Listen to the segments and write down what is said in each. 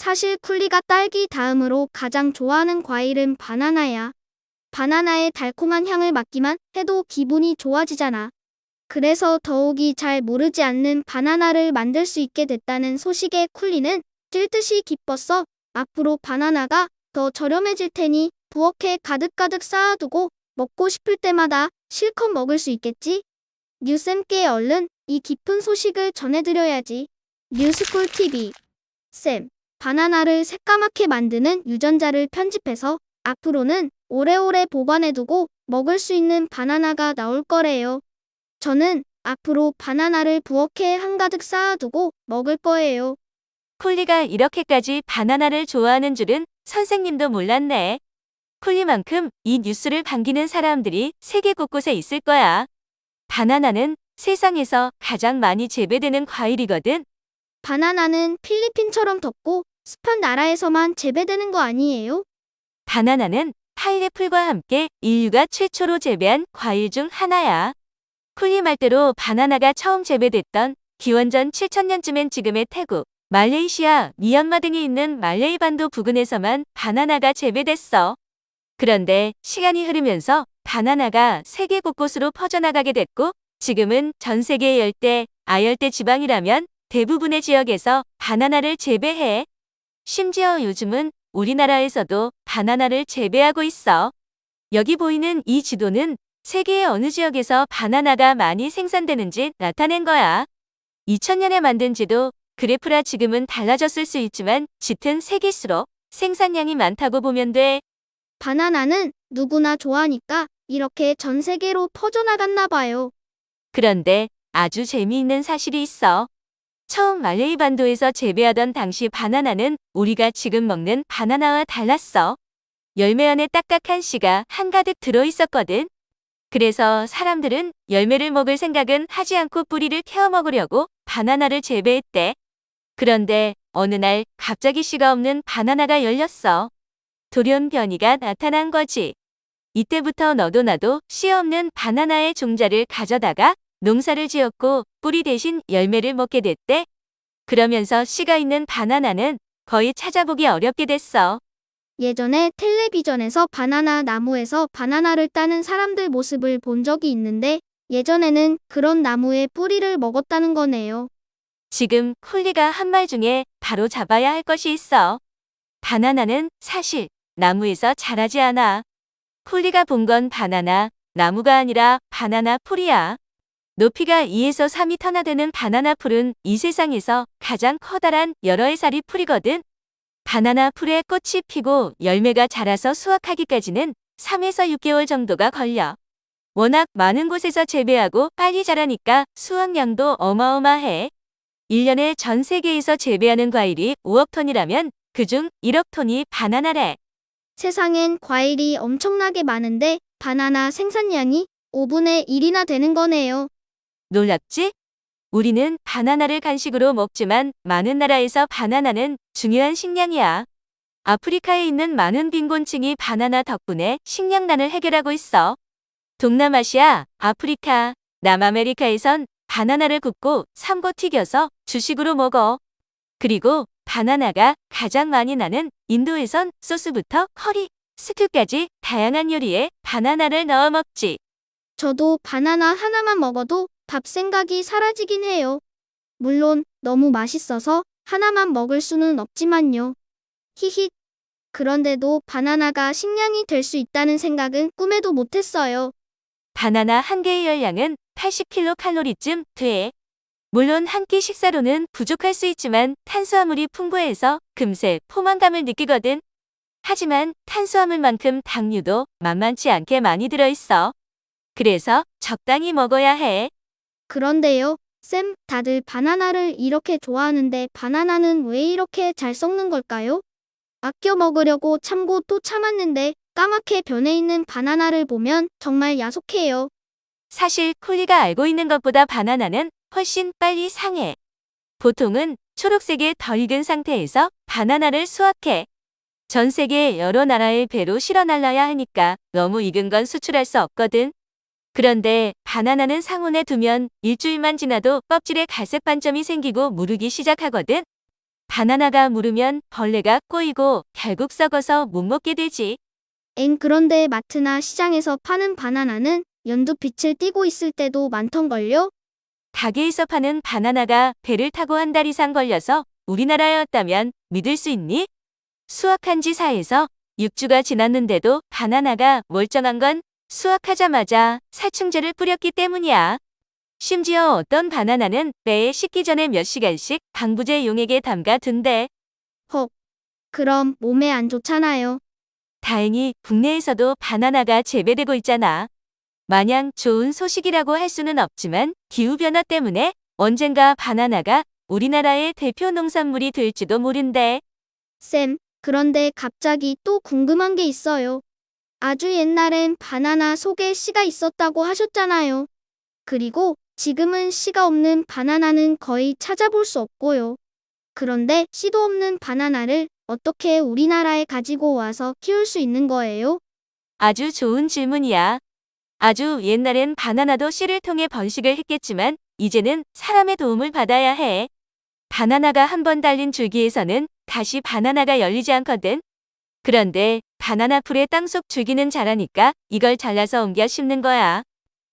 사실 쿨리가 딸기 다음으로 가장 좋아하는 과일은 바나나야. 바나나의 달콤한 향을 맡기만 해도 기분이 좋아지잖아. 그래서 더욱이 잘 모르지 않는 바나나를 만들 수 있게 됐다는 소식에 쿨리는 찔듯이 기뻤어. 앞으로 바나나가 더 저렴해질 테니 부엌에 가득가득 쌓아두고 먹고 싶을 때마다 실컷 먹을 수 있겠지? 뉴쌤께 얼른 이 기쁜 소식을 전해드려야지. 뉴스쿨 TV. 쌤, 바나나를 새까맣게 만드는 유전자를 편집해서 앞으로는 오래오래 보관해두고 먹을 수 있는 바나나가 나올 거래요. 저는 앞으로 바나나를 부엌에 한가득 쌓아두고 먹을 거예요. 쿨리가 이렇게까지 바나나를 좋아하는 줄은 선생님도 몰랐네. 쿨리만큼 이 뉴스를 반기는 사람들이 세계 곳곳에 있을 거야. 바나나는 세상에서 가장 많이 재배되는 과일이거든. 바나나는 필리핀처럼 덥고 습한 나라에서만 재배되는 거 아니에요? 바나나는 파인애플과 함께 인류가 최초로 재배한 과일 중 하나야. 쿨리 말대로 바나나가 처음 재배됐던 기원전 7000년쯤엔 지금의 태국, 말레이시아, 미얀마 등이 있는 말레이 반도 부근에서만 바나나가 재배됐어. 그런데 시간이 흐르면서 바나나가 세계 곳곳으로 퍼져나가게 됐고 지금은 전 세계의 열대, 아열대 지방이라면 대부분의 지역에서 바나나를 재배해. 심지어 요즘은 우리나라에서도 바나나를 재배하고 있어. 여기 보이는 이 지도는 세계의 어느 지역에서 바나나가 많이 생산되는지 나타낸 거야. 2000년에 만든 지도, 그래프라 지금은 달라졌을 수 있지만 짙은 색일수록 생산량이 많다고 보면 돼. 바나나는 누구나 좋아하니까 이렇게 전 세계로 퍼져나갔나 봐요. 그런데 아주 재미있는 사실이 있어. 처음 말레이 반도에서 재배하던 당시 바나나는 우리가 지금 먹는 바나나와 달랐어. 열매 안에 딱딱한 씨가 한가득 들어있었거든. 그래서 사람들은 열매를 먹을 생각은 하지 않고 뿌리를 태워 먹으려고 바나나를 재배했대. 그런데 어느 날 갑자기 씨가 없는 바나나가 열렸어. 돌연변이가 나타난 거지. 이때부터 너도 나도 씨 없는 바나나의 종자를 가져다가 농사를 지었고 뿌리 대신 열매를 먹게 됐대. 그러면서 씨가 있는 바나나는 거의 찾아보기 어렵게 됐어. 예전에 텔레비전에서 바나나 나무에서 바나나를 따는 사람들 모습을 본 적이 있는데 예전에는 그런 나무의 뿌리를 먹었다는 거네요. 지금 쿨리가 한 말 중에 바로 잡아야 할 것이 있어. 바나나는 사실 나무에서 자라지 않아. 쿨리가 본 건 바나나, 나무가 아니라 바나나 풀이야. 높이가 2에서 4m나 되는 바나나 풀은 이 세상에서 가장 커다란 여러 해살이 풀이거든. 바나나 풀에 꽃이 피고 열매가 자라서 수확하기까지는 3에서 6개월 정도가 걸려. 워낙 많은 곳에서 재배하고 빨리 자라니까 수확량도 어마어마해. 1년에 전 세계에서 재배하는 과일이 5억 톤이라면 그중 1억 톤이 바나나래. 세상엔 과일이 엄청나게 많은데 바나나 생산량이 5분의 1이나 되는 거네요. 놀랍지? 우리는 바나나를 간식으로 먹지만 많은 나라에서 바나나는 중요한 식량이야. 아프리카에 있는 많은 빈곤층이 바나나 덕분에 식량난을 해결하고 있어. 동남아시아, 아프리카, 남아메리카에선 바나나를 굽고 삶고 튀겨서 주식으로 먹어. 그리고 바나나가 가장 많이 나는 인도에선 소스부터 커리, 스튜까지 다양한 요리에 바나나를 넣어 먹지. 저도 바나나 하나만 먹어도 밥 생각이 사라지긴 해요. 물론 너무 맛있어서 하나만 먹을 수는 없지만요. 히히. 그런데도 바나나가 식량이 될 수 있다는 생각은 꿈에도 못했어요. 바나나 한 개의 열량은 80kcal쯤 돼. 물론 한 끼 식사로는 부족할 수 있지만 탄수화물이 풍부해서 금세 포만감을 느끼거든. 하지만 탄수화물만큼 당류도 만만치 않게 많이 들어있어. 그래서 적당히 먹어야 해. 그런데요, 쌤, 다들 바나나를 이렇게 좋아하는데 바나나는 왜 이렇게 잘 썩는 걸까요? 아껴 먹으려고 참고 또 참았는데 까맣게 변해 있는 바나나를 보면 정말 야속해요. 사실 쿨리가 알고 있는 것보다 바나나는 훨씬 빨리 상해. 보통은 초록색에 덜 익은 상태에서 바나나를 수확해. 전 세계 여러 나라의 배로 실어 날라야 하니까 너무 익은 건 수출할 수 없거든. 그런데 바나나는 상온에 두면 일주일만 지나도 껍질에 갈색 반점이 생기고 무르기 시작하거든. 바나나가 무르면 벌레가 꼬이고 결국 썩어서 못 먹게 되지. 그런데 마트나 시장에서 파는 바나나는 연두빛을 띠고 있을 때도 많던걸요? 가게에서 파는 바나나가 배를 타고 한 달 이상 걸려서 우리나라였다면 믿을 수 있니? 수확한 지 4에서 6주가 지났는데도 바나나가 멀쩡한 건 수확하자마자 살충제를 뿌렸기 때문이야. 심지어 어떤 바나나는 배에 씻기 전에 몇 시간씩 방부제 용액에 담가 둔대. 헉, 그럼 몸에 안 좋잖아요. 다행히 국내에서도 바나나가 재배되고 있잖아. 마냥 좋은 소식이라고 할 수는 없지만 기후변화 때문에 언젠가 바나나가 우리나라의 대표 농산물이 될지도 모른대. 쌤, 그런데 갑자기 또 궁금한 게 있어요. 아주 옛날엔 바나나 속에 씨가 있었다고 하셨잖아요. 그리고 지금은 씨가 없는 바나나는 거의 찾아볼 수 없고요. 그런데 씨도 없는 바나나를 어떻게 우리나라에 가지고 와서 키울 수 있는 거예요? 아주 좋은 질문이야. 아주 옛날엔 바나나도 씨를 통해 번식을 했겠지만 이제는 사람의 도움을 받아야 해. 바나나가 한 번 달린 줄기에서는 다시 바나나가 열리지 않거든. 그런데 바나나 풀의 땅속 줄기는 자라니까 이걸 잘라서 옮겨 심는 거야.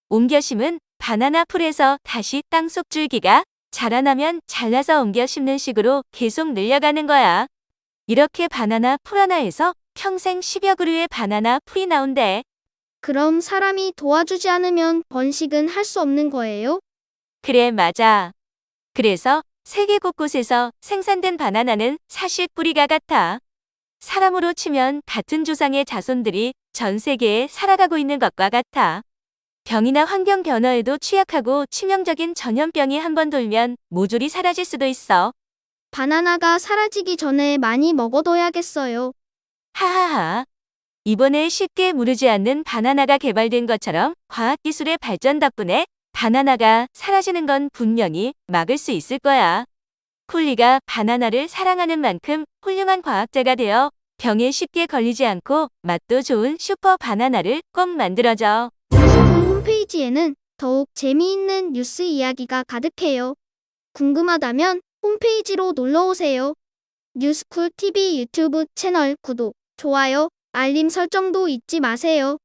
옮겨 심은 바나나 풀에서 다시 땅속 줄기가 자라나면 잘라서 옮겨 심는 식으로 계속 늘려가는 거야. 이렇게 바나나 풀 하나에서 평생 10여 그루의 바나나 풀이 나온대. 그럼 사람이 도와주지 않으면 번식은 할 수 없는 거예요? 그래, 맞아. 그래서 세계 곳곳에서 생산된 바나나는 사실 뿌리가 같아. 사람으로 치면 같은 조상의 자손들이 전 세계에 살아가고 있는 것과 같아. 병이나 환경 변화에도 취약하고 치명적인 전염병이 한 번 돌면 모조리 사라질 수도 있어. 바나나가 사라지기 전에 많이 먹어둬야겠어요. 하하하. 이번에 쉽게 무르지 않는 바나나가 개발된 것처럼 과학기술의 발전 덕분에 바나나가 사라지는 건 분명히 막을 수 있을 거야. 쿨리가 바나나를 사랑하는 만큼 훌륭한 과학자가 되어 병에 쉽게 걸리지 않고 맛도 좋은 슈퍼 바나나를 꼭 만들어줘. 홈페이지에는 더욱 재미있는 뉴스 이야기가 가득해요. 궁금하다면 홈페이지로 놀러오세요. 뉴스쿨 TV 유튜브 채널 구독, 좋아요, 알림 설정도 잊지 마세요.